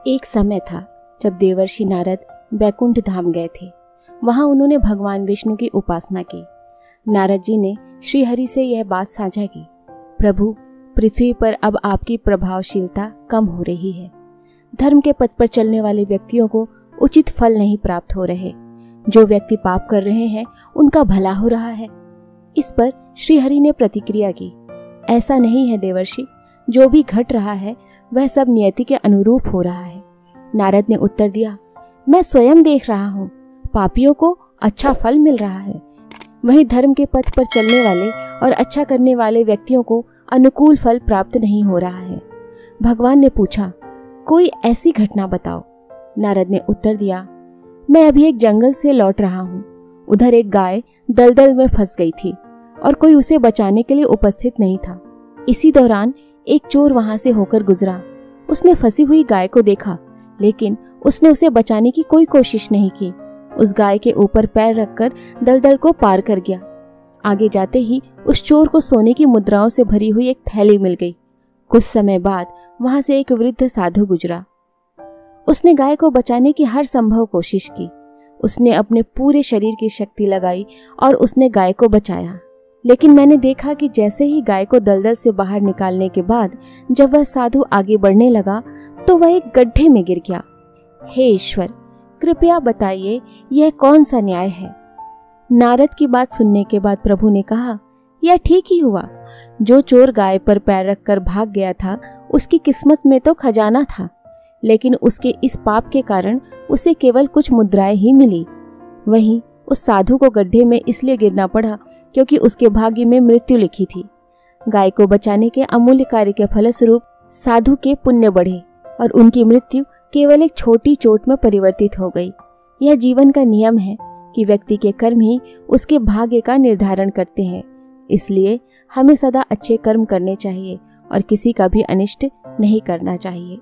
एक समय था जब देवर्षि नारद बैकुंठ धाम गए थे। वहां उन्होंने भगवान विष्णु की उपासना की। नारद जी ने श्री हरि से यह बात साझा की, प्रभु, पृथ्वी पर अब आपकी प्रभावशीलता कम हो रही है। धर्म के पथ पर चलने वाले व्यक्तियों को उचित फल नहीं प्राप्त हो रहे। जो व्यक्ति पाप कर रहे हैं उनका भला हो रहा है। इस पर श्री हरि ने प्रतिक्रिया की, ऐसा नहीं है देवर्षि, जो भी घट रहा है वह सब नियति के अनुरूप हो रहा है। नारद ने उत्तर दिया, मैं स्वयं देख रहा हूँ, पापियों को अच्छा फल मिल रहा है, वहीं धर्म के पथ पर चलने वाले और अच्छा करने वाले व्यक्तियों को अनुकूल फल प्राप्त नहीं हो रहा है। भगवान ने पूछा, कोई ऐसी घटना बताओ। नारद ने उत्तर दिया, मैं अभी एक जंगल से लौट रहा हूँ। उधर एक गाय दलदल में फंस गई थी और कोई उसे बचाने के लिए उपस्थित नहीं था। इसी दौरान एक चोर वहां से होकर गुजरा। उसने फंसी हुई गाय को देखा, लेकिन उसने उसे बचाने की कोई कोशिश नहीं की। उस गाय के ऊपर पैर रखकर दलदल को पार कर गया। आगे जाते ही उस चोर को सोने की मुद्राओं से भरी हुई एक थैली मिल गई। कुछ समय बाद वहां से एक वृद्ध साधु गुजरा। उसने गाय को बचाने की हर संभव कोशिश की। उसने अपने पूरे शरीर की शक्ति लगाई और उसने गाय को बचाया। लेकिन मैंने देखा कि जैसे ही गाय को दलदल से बाहर निकालने के बाद जब वह साधु आगे बढ़ने लगा तो वह एक गड्ढे में गिर गया। हे ईश्वर, कृपया बताइए यह कौन सा न्याय है। नारद की बात सुनने के बाद प्रभु ने कहा, यह ठीक ही हुआ। जो चोर गाय पर पैर रखकर भाग गया था उसकी किस्मत में तो खजाना था, लेकिन उसके इस पाप के कारण उसे केवल कुछ मुद्राएं ही मिली। वहीं उस साधु को गड्ढे में इसलिए गिरना पड़ा क्योंकि उसके भाग्य में मृत्यु लिखी थी। गाय को बचाने के अमूल्य कार्य के फलस्वरूप साधु के पुण्य बढ़े और उनकी मृत्यु केवल एक छोटी चोट में परिवर्तित हो गई। यह जीवन का नियम है कि व्यक्ति के कर्म ही उसके भाग्य का निर्धारण करते हैं। इसलिए हमें सदा अच्छे कर्म करने चाहिए और किसी का भी अनिष्ट नहीं करना चाहिए।